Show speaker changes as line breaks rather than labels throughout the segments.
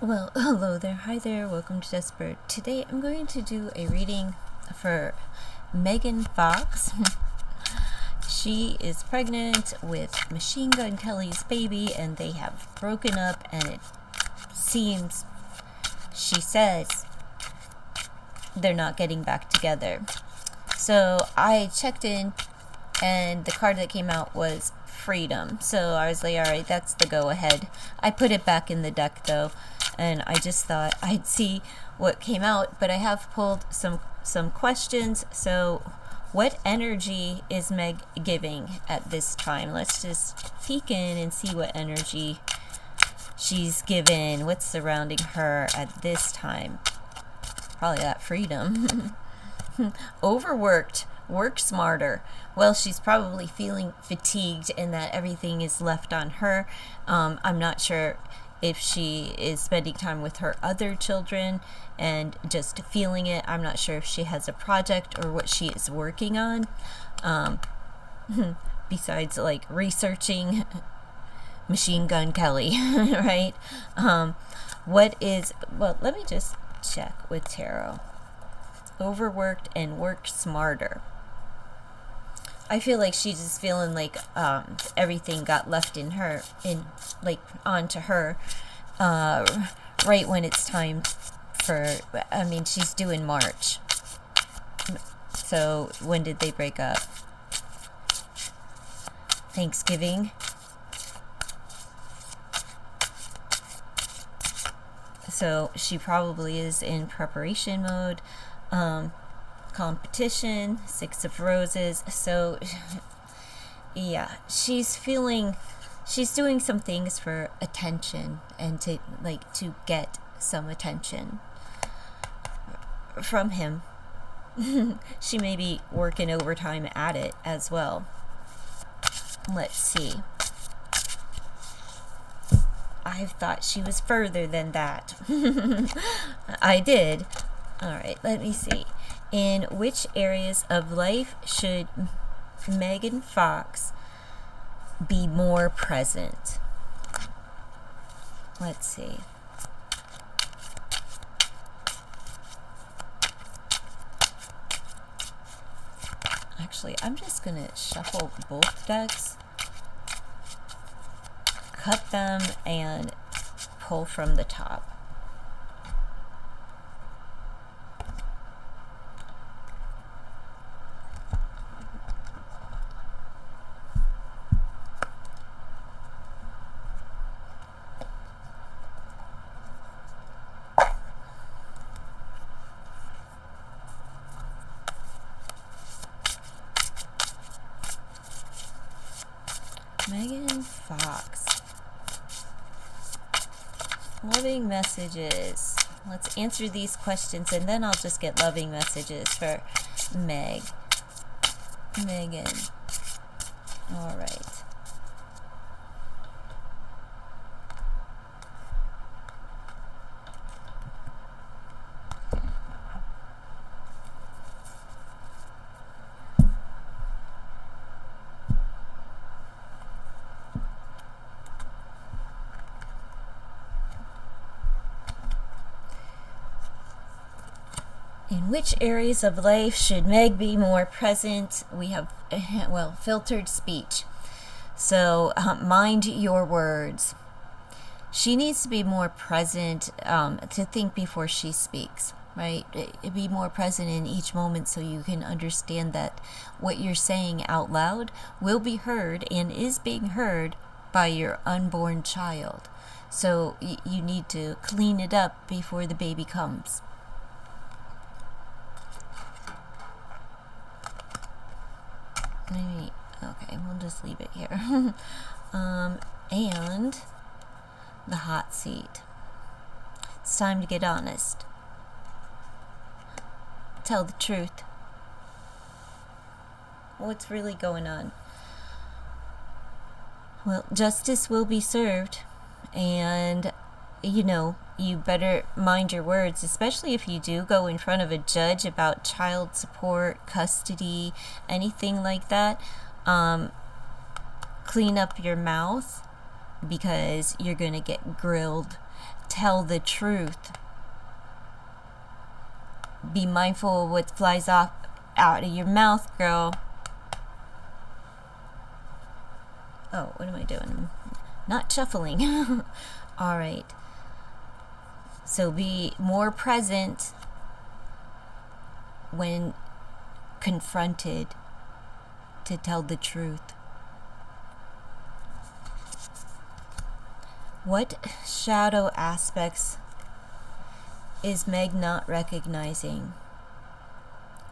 Well, hello there. Hi there. Welcome to Desperate. Today I'm going to do a reading for Megan Fox. She is pregnant with Machine Gun Kelly's baby, and they have broken up, and it seems, she says, they're not getting back together. So I checked in, and the card that came out was freedom. So I was like, all right, that's the go ahead. I put it back in the deck though, and I just thought I'd see what came out, but I have pulled some questions. So what energy is Meg giving at this time? Let's just peek in and see what energy she's given, what's surrounding her at this time. Probably that freedom. Overworked, work smarter. Well, she's probably feeling fatigued and that everything is left on her. I'm not sure if she is spending time with her other children and just feeling it. I'm not sure if she has a project or what she is working on. Besides like researching Machine Gun Kelly, right? Let me just check with tarot. Overworked and work smarter. I feel like she's just feeling like everything got left onto her right when it's time she's due in March. So when did they break up? Thanksgiving. So she probably is in preparation mode. Competition, 6 of Roses. So yeah, she's doing some things for attention and to get some attention from him. She may be working overtime at it as well. Let's see. I thought she was further than that. I did. All right, let me see. In which areas of life should Megan Fox be more present? Let's see. Actually, I'm just going to shuffle both decks, cut them, and pull from the top. Megan Fox. Loving messages. Let's answer these questions and then I'll just get loving messages for Megan. All right. In which areas of life should Meg be more present? We have, filtered speech. So mind your words. She needs to be more present, to think before she speaks, right? Be more present in each moment so you can understand that what you're saying out loud will be heard and is being heard by your unborn child. So you need to clean it up before the baby comes. Maybe, okay, we'll just leave it here. And the hot seat. It's time to get honest. Tell the truth. What's really going on? Well, justice will be served, and you better mind your words, especially if you do go in front of a judge about child support, custody, anything like that. Clean up your mouth because you're going to get grilled tell the truth. Be mindful of what flies off out of your mouth, girl. Oh, what am I doing? Not shuffling. All right. So be more present when confronted to tell the truth. What shadow aspects is Meg not recognizing?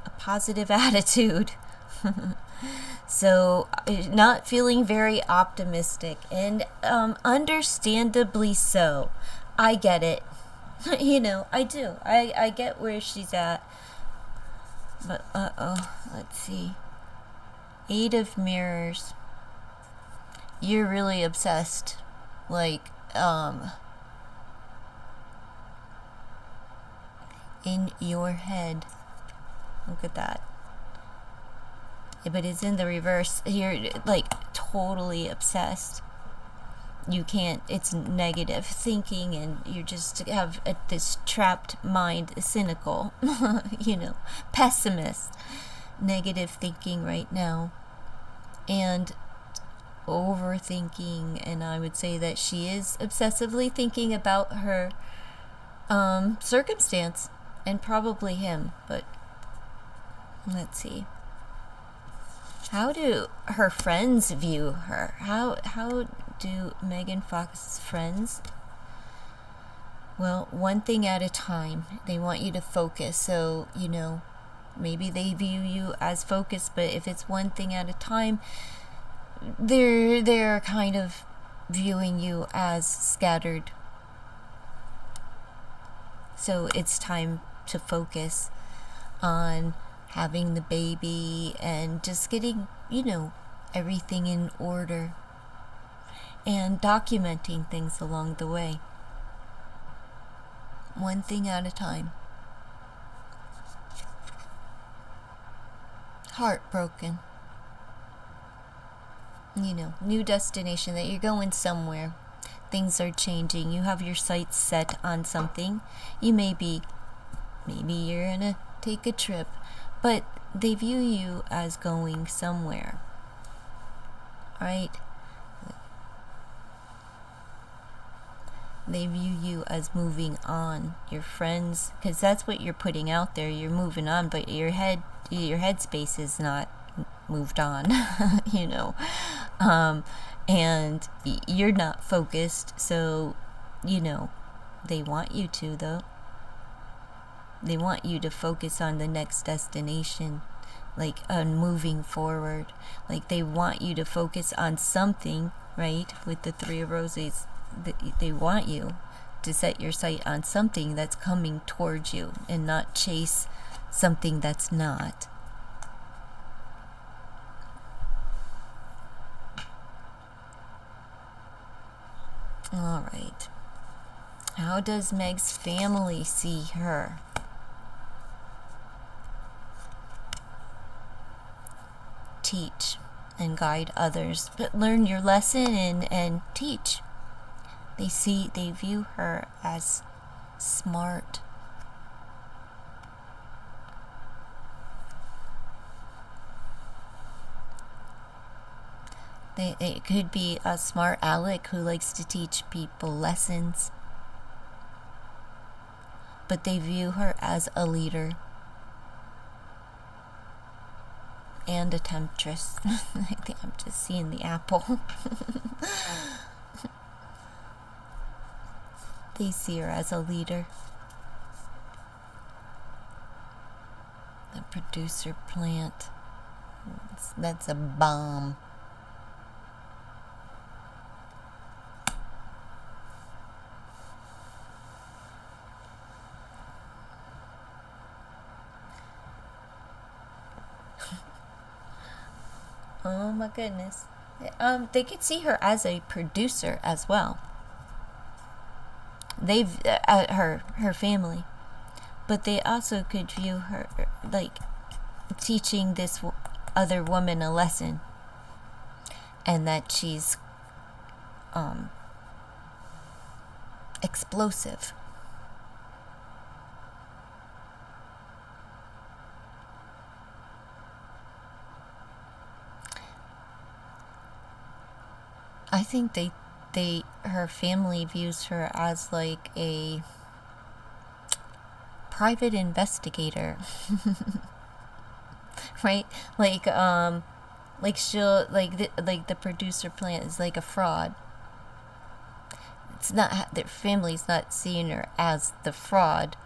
A positive attitude. So not feeling very optimistic, and understandably so. I get it. You know, I do. I get where she's at. But let's see. 8 of Mirrors. You're really obsessed. Like in your head. Look at that. But it's in the reverse. You're like totally obsessed. You can't, it's negative thinking, and you just have this trapped mind, cynical, you know, pessimist, negative thinking right now, and overthinking. And I would say that she is obsessively thinking about her circumstance, and probably him. But let's see. How do her friends view her? How do Megan Fox's friends? Well, one thing at a time. They want you to focus. So, you know, maybe they view you as focused, but if it's one thing at a time, they're kind of viewing you as scattered. So it's time to focus on having the baby and just getting, you know, everything in order, and documenting things along the way. One thing at a time. Heartbroken. You know, new destination, that you're going somewhere. Things are changing. You have your sights set on something. You maybe you're gonna take a trip, but they view you as going somewhere, right? They view you as moving on. Your friends, because that's what you're putting out there. You're moving on, but your headspace is not moved on, you know, and you're not focused. So, you know, they want you to, though. They want you to focus on the next destination, like on moving forward. Like they want you to focus on something, right? With the 3 of Roses, they want you to set your sight on something that's coming towards you, and not chase something that's not. All right. How does Meg's family see her? Teach and guide others, but learn your lesson and teach. They view her as smart. It could be a smart aleck who likes to teach people lessons, but they view her as a leader and a temptress. I think I'm just seeing the apple. They see her as a leader. The producer plant. That's a bomb. Oh my goodness. They could see her as a producer as well. They've her family, but they also could view her like teaching this other woman a lesson, and that she's explosive. I think her family views her as like a private investigator. Right? Like she'll like the producer plant is like a fraud. It's not, their family's not seeing her as the fraud,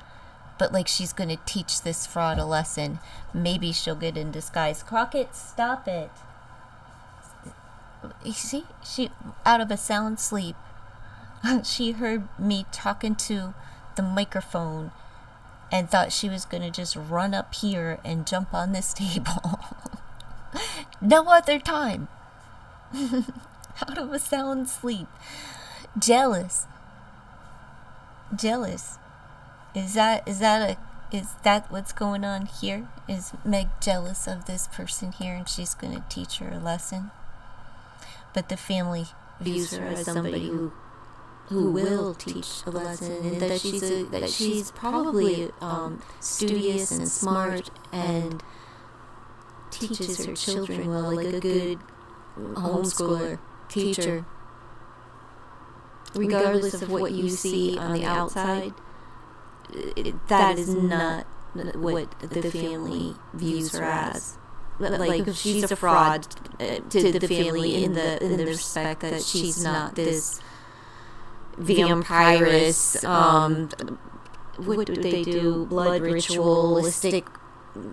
but like she's gonna teach this fraud a lesson. Maybe she'll get in disguise. Crockett, stop it. You see, she, out of a sound sleep, she heard me talking to the microphone and thought she was gonna just run up here and jump on this table. No other time. Out of a sound sleep. Jealous. Is that what's going on here? Is Meg jealous of this person here and she's gonna teach her a lesson? But the family views her as somebody who will teach a lesson, and that she's probably studious and smart and teaches her children well, like a good homeschooler, teacher. Regardless of what you see on the outside, that is not what the family views her as. Like, she's a fraud to the family in the respect that she's not this vampirist, what do they do, blood ritualistic,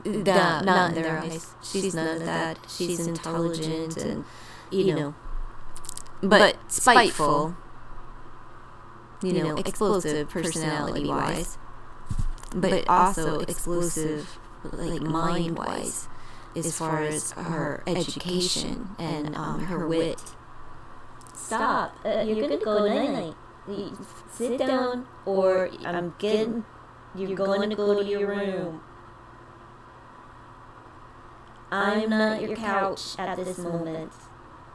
not in their eyes. She's none of that. She's intelligent and, but spiteful, explosive personality-wise, but also explosive, like, mind-wise, as far as her education and her wit. Stop. You're gonna go night-night. Sit down, or you're going to go to your room. I'm not your couch at this moment.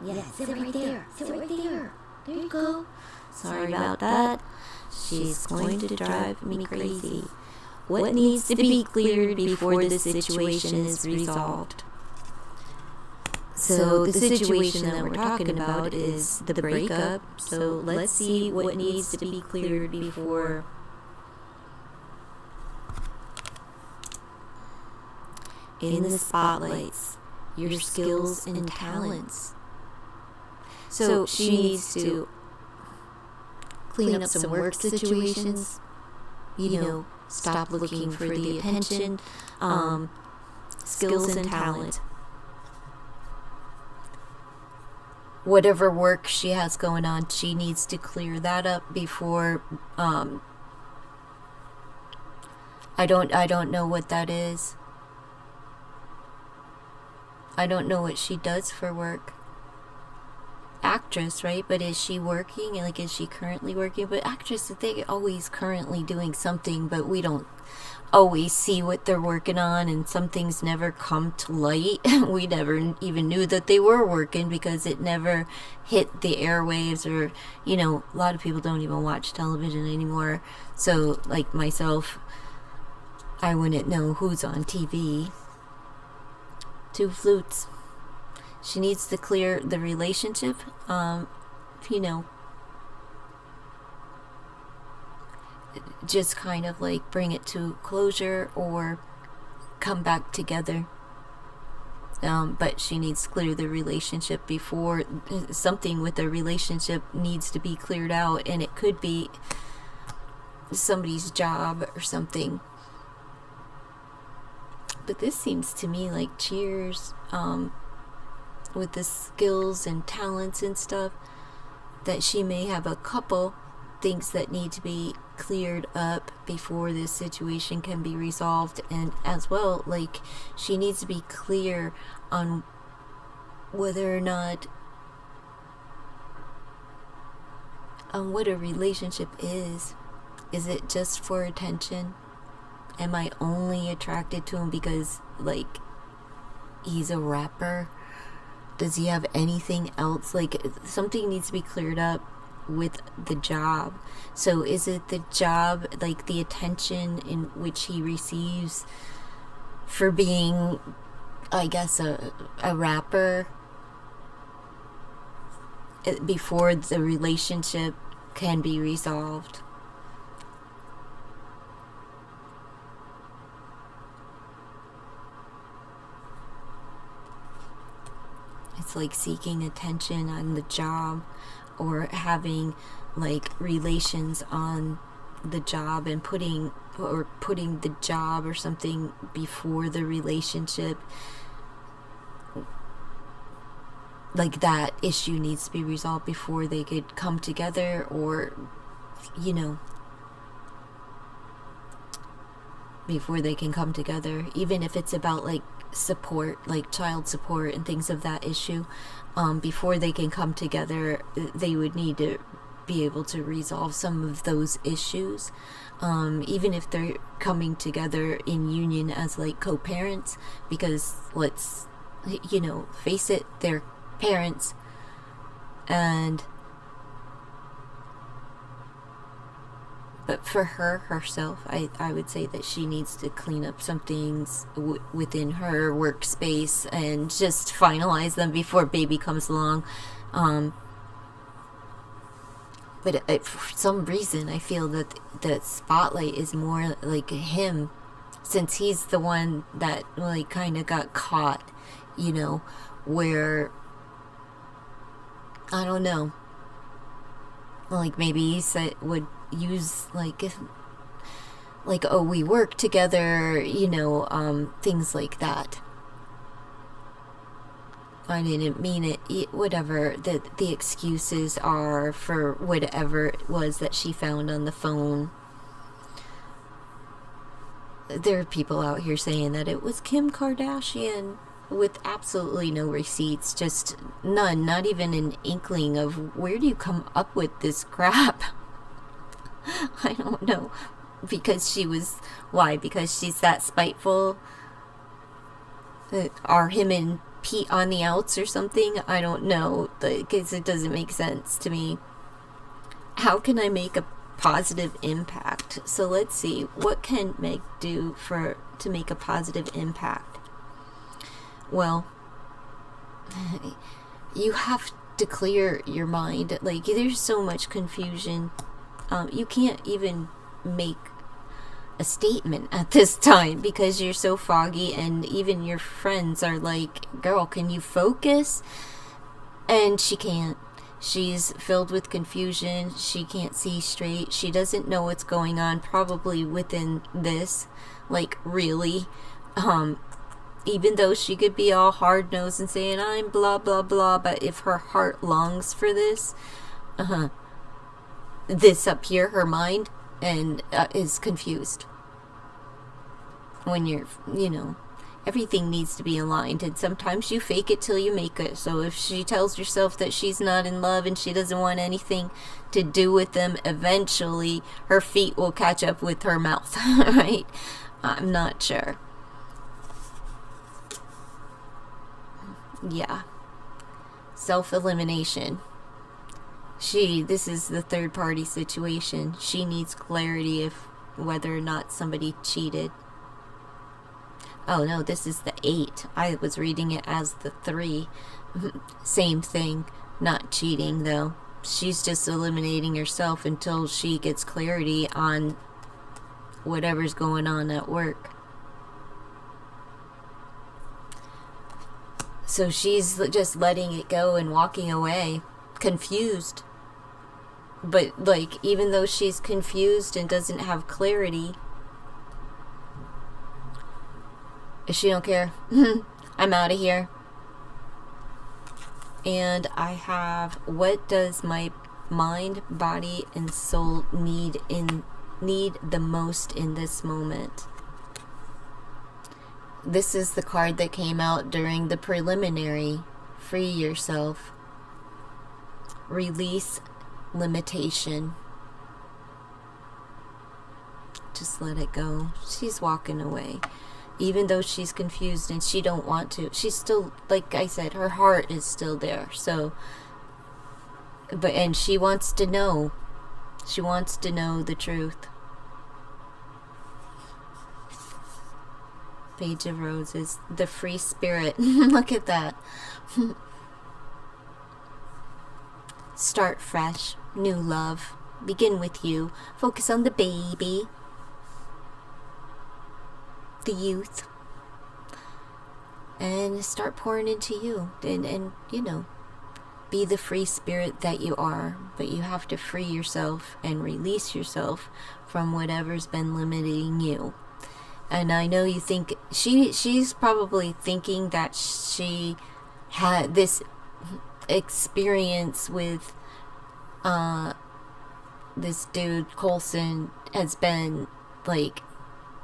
Yeah, sit right there. Sit right there. There you go. Sorry about that. She's going to drive me crazy. What needs to be cleared before the situation is resolved? So the situation that we're talking about is the breakup. So let's see what needs to be cleared before. In the spotlights, your skills and talents. So she needs to clean up some work situations, stop looking for the attention, skills and talent. Whatever work she has going on, she needs to clear that up before, I don't know what that is. I don't know what she does for work. Actress, right? But is she working? Like, is she currently working? But actresses, they always currently doing something, but we don't always see what they're working on, and some things never come to light. We never even knew that they were working because it never hit the airwaves, or, a lot of people don't even watch television anymore. So, like myself, I wouldn't know who's on TV. Two flutes. She needs to clear the relationship, just kind of like bring it to closure or come back together. But she needs to clear the relationship before something with the relationship needs to be cleared out, and it could be somebody's job or something. But this seems to me like Cheers, with the skills and talents and stuff, that she may have a couple things that need to be cleared up before this situation can be resolved. And as well, like, she needs to be clear on whether or not, on what a relationship is. Is it just for attention? Am I only attracted to him because, like, he's a rapper? Does he have anything else? Like, something needs to be cleared up. with the job. So is it the job, like the attention in which he receives for being, I guess, a rapper, before the relationship can be resolved? It's like seeking attention on the job, or having like relations on the job, and putting the job or something before the relationship. Like that issue needs to be resolved before they could come together, or before they can come together, even if it's about like support, like child support and things of that issue. Before they can come together, they would need to be able to resolve some of those issues, even if they're coming together in union as like co-parents, because let's face it, they're parents. But for herself, I would say that she needs to clean up some things within her workspace and just finalize them before baby comes along. But for some reason, I feel that the spotlight is more like him, since he's the one that like kind of got caught, where, I don't know, like maybe he would use like, oh, we work together, things like that. I didn't mean it, whatever the excuses are for whatever it was that she found on the phone. There are people out here saying that it was Kim Kardashian, with absolutely no receipts, just none, not even an inkling of where do you come up with this crap. I don't know. Because she's that spiteful? Are him and Pete on the outs or something? I don't know, because it doesn't make sense to me. How can I make a positive impact? So let's see, what can Meg do to make a positive impact? Well, you have to clear your mind. Like, there's so much confusion. You can't even make a statement at this time because you're so foggy, and even your friends are like, girl, can you focus? And she can't. She's filled with confusion. She can't see straight. She doesn't know what's going on, probably within this, like, really. Even though she could be all hard-nosed and saying, I'm blah, blah, blah, but if her heart longs for this, this up here, her mind, and is confused. When you're, everything needs to be aligned, and sometimes you fake it till you make it. So if she tells herself that she's not in love and she doesn't want anything to do with them, eventually her feet will catch up with her mouth, right? I'm not sure. Yeah. Self-elimination. This is the third party situation. She needs clarity of whether or not somebody cheated. Oh no, this is the 8. I was reading it as the 3. Same thing. Not cheating though. She's just eliminating herself until she gets clarity on whatever's going on at work. So she's just letting it go and walking away, confused. But, like, even though she's confused and doesn't have clarity, she don't care. I'm out of here. And I have, what does my mind, body, and soul need the most in this moment? This is the card that came out during the preliminary. Free yourself. Release limitation. Just let it go. She's walking away. Even though she's confused and she don't want to. She's still, like I said, her heart is still there. So And she wants to know. She wants to know the truth. Page of Roses, the free spirit. Look at that. Start fresh, new love. Begin with you. Focus on the baby, the youth, and start pouring into you. And you know, be the free spirit that you are. But you have to free yourself and release yourself from whatever's been limiting you. And I know you think she's probably thinking that she had this experience with this dude Coleson has been like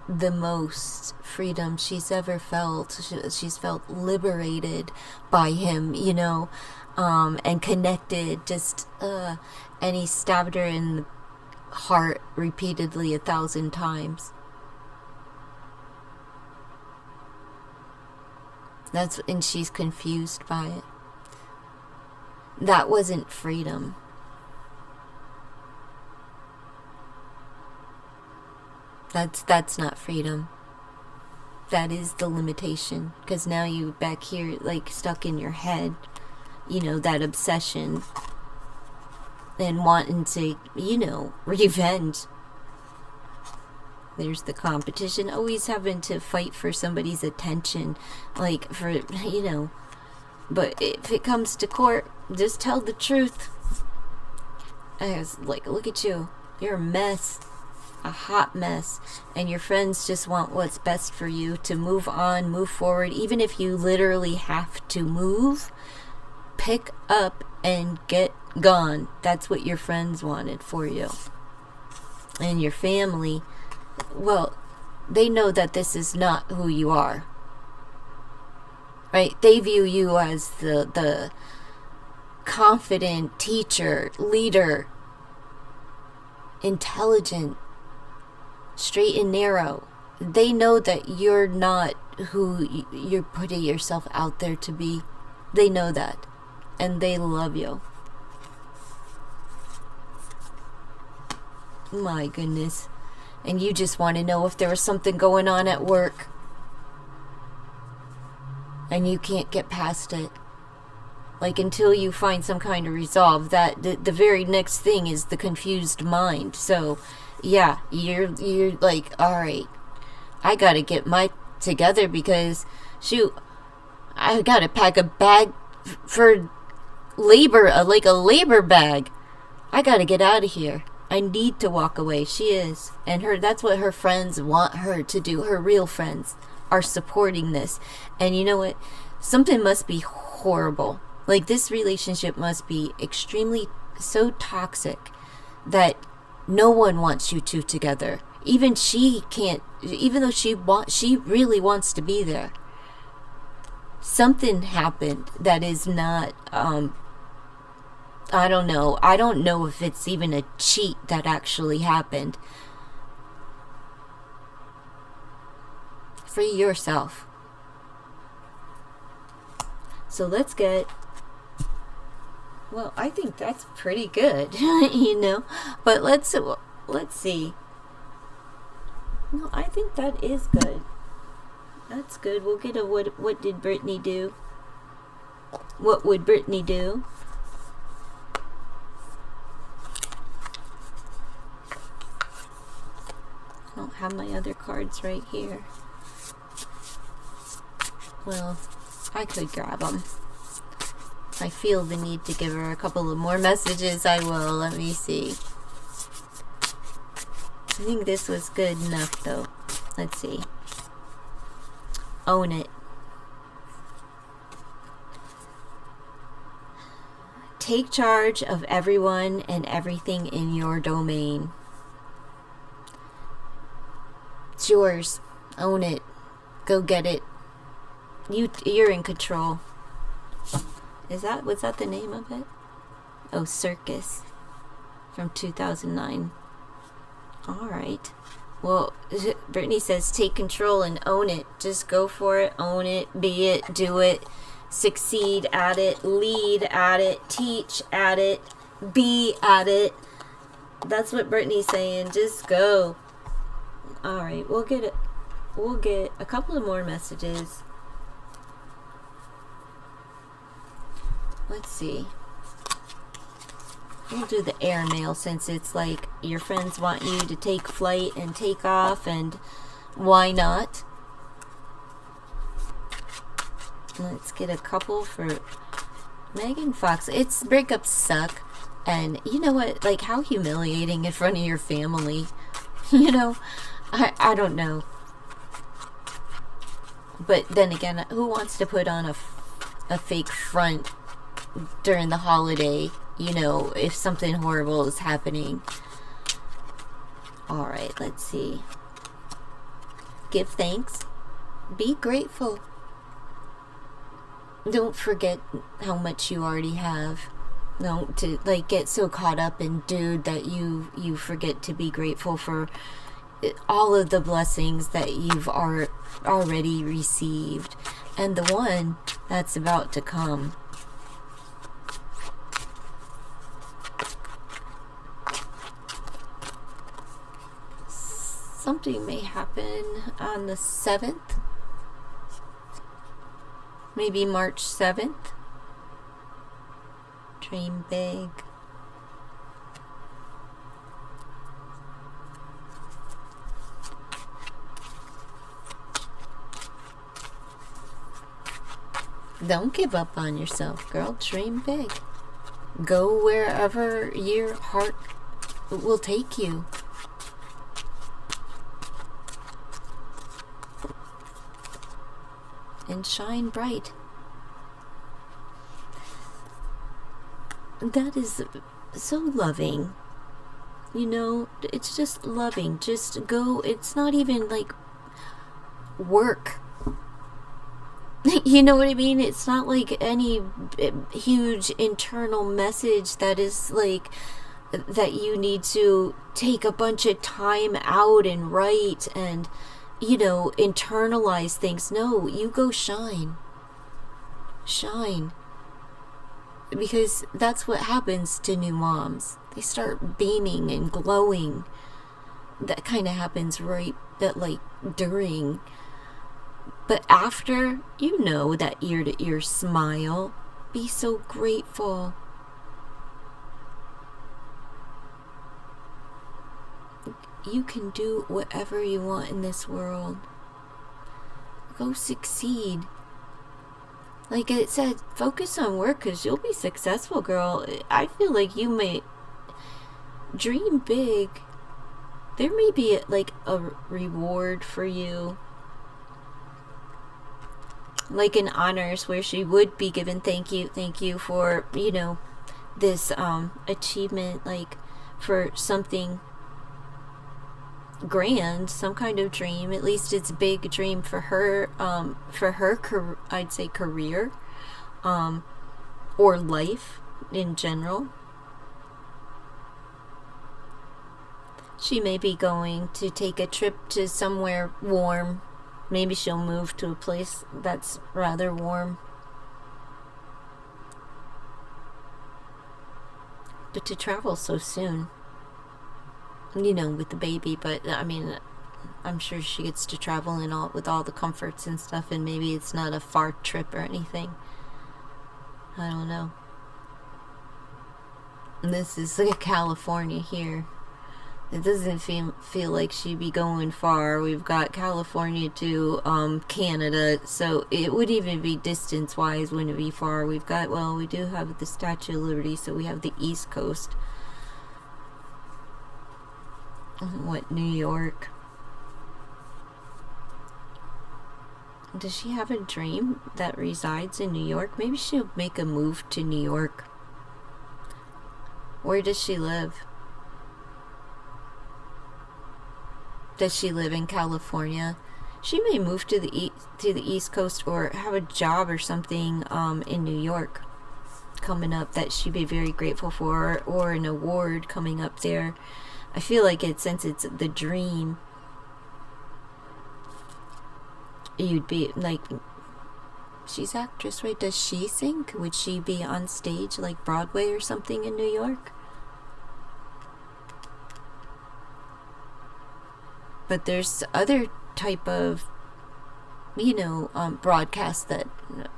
the most freedom she's ever felt. She's felt liberated by him, you know, and connected. And he stabbed her in the heart repeatedly 1,000 times. And she's confused by it. That wasn't freedom. That's not freedom. That is the limitation. Because now you back here, like, stuck in your head, you know, that obsession and wanting to, you know, revenge. There's the competition, always having to fight for somebody's attention, like, for, you know. But if it comes to court, just tell the truth. I was like, look at you. You're a mess. A hot mess. And your friends just want what's best for you, to move on, move forward. Even if you literally have to move, pick up and get gone. That's what your friends wanted for you. And your family, well, they know that this is not who you are. Right? They view you as the confident teacher, leader, intelligent, straight and narrow. They know that you're not who you're putting yourself out there to be. They know that. And they love you. My goodness. And you just want to know if there was something going on at work. And you can't get past it. Like, until you find some kind of resolve, that the very next thing is the confused mind. So, yeah, you're like, all right, I gotta get my together because, shoot, I gotta pack a bag for labor, like a labor bag. I gotta get out of here. I need to walk away. She is. And that's what her friends want her to do. Her real friends are supporting this. And you know what? Something must be horrible. Like, this relationship must be extremely so toxic that no one wants you two together. Even she can't, even though she really wants to be there. Something happened that is not, I don't know. I don't know if it's even a cheat that actually happened. Free yourself. So let's get, well, I think that's pretty good, you know, but let's see. No, I think that is good. That's good. We'll get a what did Brittany do? What would Brittany do? I don't have my other cards right here. Well, I could grab them. If I feel the need to give her a couple of more messages, I will. Let me see. I think this was good enough, though. Let's see. Own it. Take charge of everyone and everything in your domain. It's yours. Own it. Go get it. You're in control. Was that the name of it? Oh, Circus. From 2009. Alright. Well, Brittany says take control and own it. Just go for it, own it, be it, do it, succeed at it, lead at it, teach at it, be at it. That's what Brittany's saying. Just go. All right, we'll get a couple of more messages. Let's see. We'll do the airmail since it's like your friends want you to take flight and take off, and why not? Let's get a couple for Megan Fox. It's breakups suck, and you know what? Like, how humiliating in front of your family. You know, I don't know. But then again, who wants to put on a fake front during the holiday, you know, if something horrible is happening? Alright, let's see. Give thanks. Be grateful. Don't forget how much you already have. Don't to like get so caught up in dude that you forget to be grateful for all of the blessings that you've already received and the one that's about to come. Something may happen on the 7th. Maybe March 7th. Dream big. Don't give up on yourself, girl. Dream big. Go wherever your heart will take you. And shine bright. That is so loving. You know, it's just loving. Just go. It's not even like work. You know what I mean? It's not like any huge internal message that is like that you need to take a bunch of time out and write and, you know, internalize things. No, you go shine. Shine. Because that's what happens to new moms. They start beaming and glowing. That kind of happens right, that like during. But after, you know, that ear to ear smile. Be so grateful. You can do whatever you want in this world. Go succeed. Like it said, focus on work because you'll be successful, girl. I feel like you may dream big. There may be like a reward for you. Like in honors where she would be given thank you for, you know, this achievement, like for something grand, some kind of dream. At least it's a big dream for her, I'd say career, or life in general. She may be going to take a trip to somewhere warm. Maybe she'll move to a place that's rather warm. But to travel so soon, you know, with the baby, but I mean, I'm sure she gets to travel and all with all the comforts and stuff, and maybe it's not a far trip or anything. I don't know. And this is like California here. It doesn't feel like she'd be going far. We've got California to Canada, so it would even be distance-wise, wouldn't be far. We've got, well, we do have the Statue of Liberty, so we have the East Coast. What, New York? Does she have a dream that resides in New York? Maybe she'll make a move to New York. Where does she live? Does she live in California? She may move to the East Coast or have a job or something in New York coming up that she'd be very grateful for, or an award coming up there. I feel like since it's the dream, you'd be like, she's actress, right? Does she sing? Would she be on stage like Broadway or something in New York? But there's other type of, you know, broadcasts that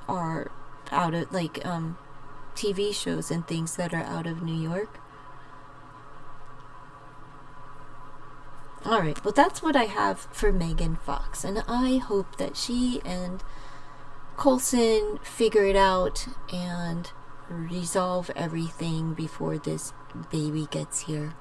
are out of, like, TV shows and things that are out of New York. Alright, well, that's what I have for Megan Fox, and I hope that she and Coleson figure it out and resolve everything before this baby gets here.